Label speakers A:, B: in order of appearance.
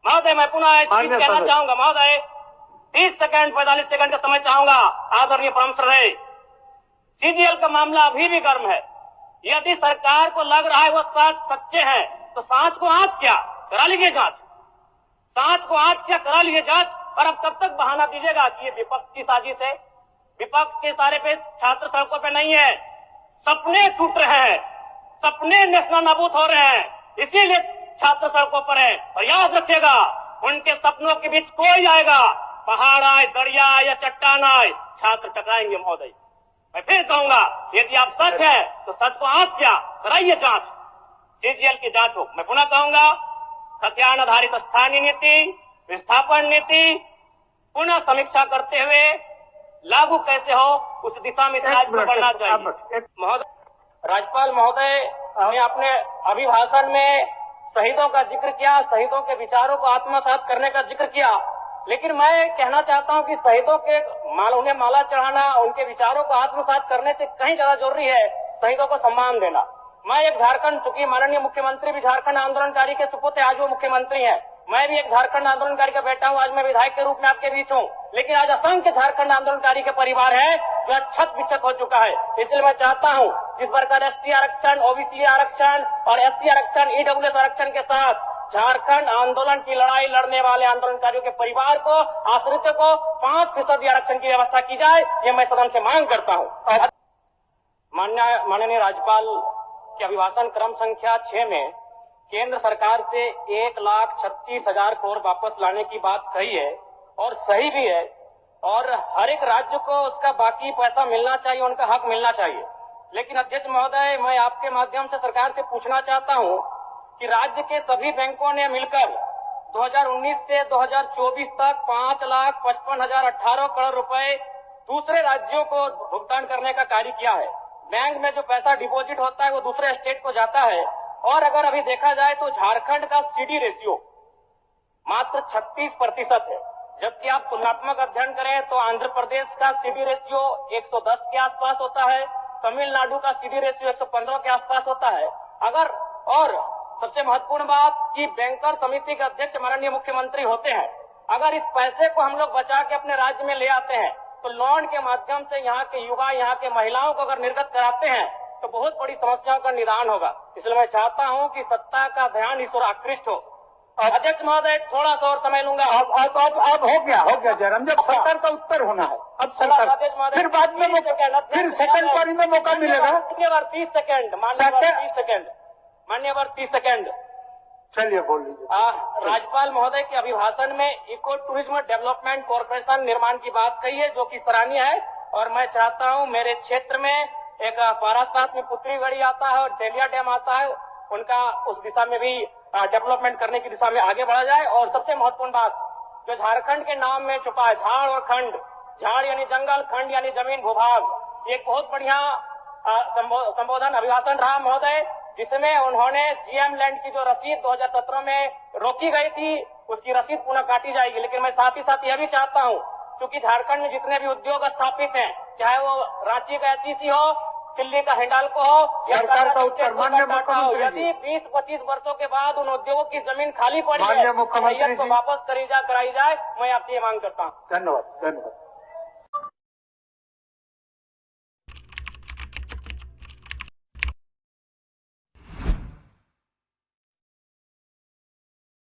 A: महोदय मैं पुनः स्पीच कहना चाहूंगा। महोदय 30 सेकंड 45 सेकंड का समय चाहूंगा। आदरणीय परम श्रद्धेय, सीजीएल का मामला अभी भी गर्म है। यदि सरकार को लग रहा है वो सच्चे हैं तो सांच को आंच क्या करा लीजिए जांच, सांच को आंच क्या करा लीजिए जांच। और अब तब तक बहाना दीजिएगा कि ये विपक्ष की साजिश है। विपक्ष के सारे पे छात्र सड़कों पे नहीं है, सपने टूट रहे हैं, सपने नेशनल नाबूद हो रहे हैं, इसीलिए छात्र सड़कों पर है। और याद रखिएगा, उनके सपनों के बीच कोई आएगा, पहाड़ आए, दरिया आए या चट्टान आए, छात्र टकराएंगे। महोदय मैं फिर कहूंगा, यदि आप सच है तो सच को आंच क्या कराइए जांच, सीजीएल की जांच हो। मैं पुनः कहूंगा, खतियान आधारित स्थानीय नीति, विस्थापन नीति पुनः समीक्षा करते हुए लागू कैसे हो उस दिशा में राज्य बढ़ना चाहिए। महोदय, राज्यपाल महोदय ने अपने अभिभाषण में शहीदों का जिक्र किया, शहीदों के विचारों को आत्मसात करने का जिक्र किया, लेकिन मैं कहना चाहता हूं कि शहीदों के उन्हें माला चढ़ाना, उनके विचारों को आत्मसात करने से कहीं ज्यादा जरूरी है शहीदों को सम्मान देना। मैं एक झारखंड, चूंकि माननीय मुख्यमंत्री भी झारखंड आंदोलनकारी के सुपुत्र, आज वो मुख्यमंत्री हैं, मैं भी एक झारखंड आंदोलनकारी का बेटा हूं, आज मैं विधायक के रूप में आपके बीच हूं, लेकिन आज असंख्य झारखंड आंदोलनकारी के परिवार है जो आज छत बिछत हो चुका है। इसलिए मैं चाहता हूं जिस प्रकार एसटी आरक्षण, ओबीसी आरक्षण और एससी आरक्षण, ईडब्ल्यूएस आरक्षण के साथ झारखंड आंदोलन की लड़ाई लड़ने वाले आंदोलनकारियों के परिवार को, आश्रित को 5% आरक्षण की व्यवस्था की जाए, ये मैं सदन से मांग करता हूं। माननीय राज्यपाल के अभिभाषण क्रम संख्या 6 में केंद्र सरकार से 1,36,000 करोड़ वापस लाने की बात कही है और सही भी है, और हर एक राज्य को उसका बाकी पैसा मिलना चाहिए, उनका हक मिलना चाहिए। लेकिन अध्यक्ष महोदय, मैं आपके माध्यम से सरकार से पूछना चाहता हूं कि राज्य के सभी बैंकों ने मिलकर 2019 से 2024 तक 5,55,018 करोड़ रुपए दूसरे राज्यों को भुगतान करने का कार्य किया है। बैंक में जो पैसा डिपॉजिट होता है वो दूसरे स्टेट को जाता है, और अगर अभी देखा जाए तो झारखंड का सीडी रेशियो मात्र 36% है, जबकि आप तुलनात्मक अध्ययन करें तो आंध्र प्रदेश का सीडी रेशियो 110 के आसपास होता है, तमिलनाडु का सीडी रेशियो 115 के आसपास होता है। अगर, और सबसे महत्वपूर्ण बात कि बैंकर समिति के अध्यक्ष माननीय मुख्यमंत्री होते हैं, अगर इस पैसे को हम लोग बचा के अपने राज्य में ले आते हैं तो लोन के माध्यम से यहाँ के युवा, यहाँ के महिलाओं को अगर निर्गत कराते हैं तो बहुत बड़ी समस्याओं का निदान होगा। इसलिए मैं चाहता हूं कि सत्ता का ध्यान इस ओर आकृष्ट हो। अध्यक्ष महोदय, थोड़ा सा और समय लूंगा।
B: अब हो गया जयराम, जब सरकार का उत्तर होना है, अब सरकार फिर बाद में फिर सेकंड पारी में मौका मिलेगा।
A: मान्यवर 30 सेकंड, मान्यवर 30 सेकंड।
B: चलिए बोल लीजिए।
A: राज्यपाल महोदय के अभिभाषण में इको टूरिज्म डेवलपमेंट कॉर्पोरेशन निर्माण की बात कही है, जो कि सराहनीय है, और मैं चाहता हूं मेरे क्षेत्र में एक पारासात में पुत्रीगढ़ी आता है और डेलिया डैम आता है, उनका उस दिशा में भी डेवलपमेंट करने की दिशा में आगे बढ़ा जाए। और सबसे महत्वपूर्ण बात जो झारखंड के नाम में छुपा है, झाड़ और खंड, झाड़ यानी जंगल, खंड यानी जमीन भूभाग, एक बहुत बढ़िया संबोधन अभिभाषण रहा महोदय, जिसमें उन्होंने जीएम लैंड की जो रसीद 2017 में रोकी गई थी उसकी रसीद पुनः काटी जाएगी। लेकिन मैं साथ ही साथ यह भी चाहता हूं, क्योंकि झारखंड में जितने भी उद्योग स्थापित हैं, चाहे वो रांची का एचईसी हो, दिल्ली का हिंडाल्को हो,
B: सरकार का उत्तर माननीय मुख्यमंत्री,
A: यदि 20-25 वर्षों के बाद उन उद्योगों की जमीन खाली पड़ी है,
B: मुख्यमंत्री
A: को वापस कराई जाए, मैं आपसे ये मांग करता हूँ।
B: धन्यवाद।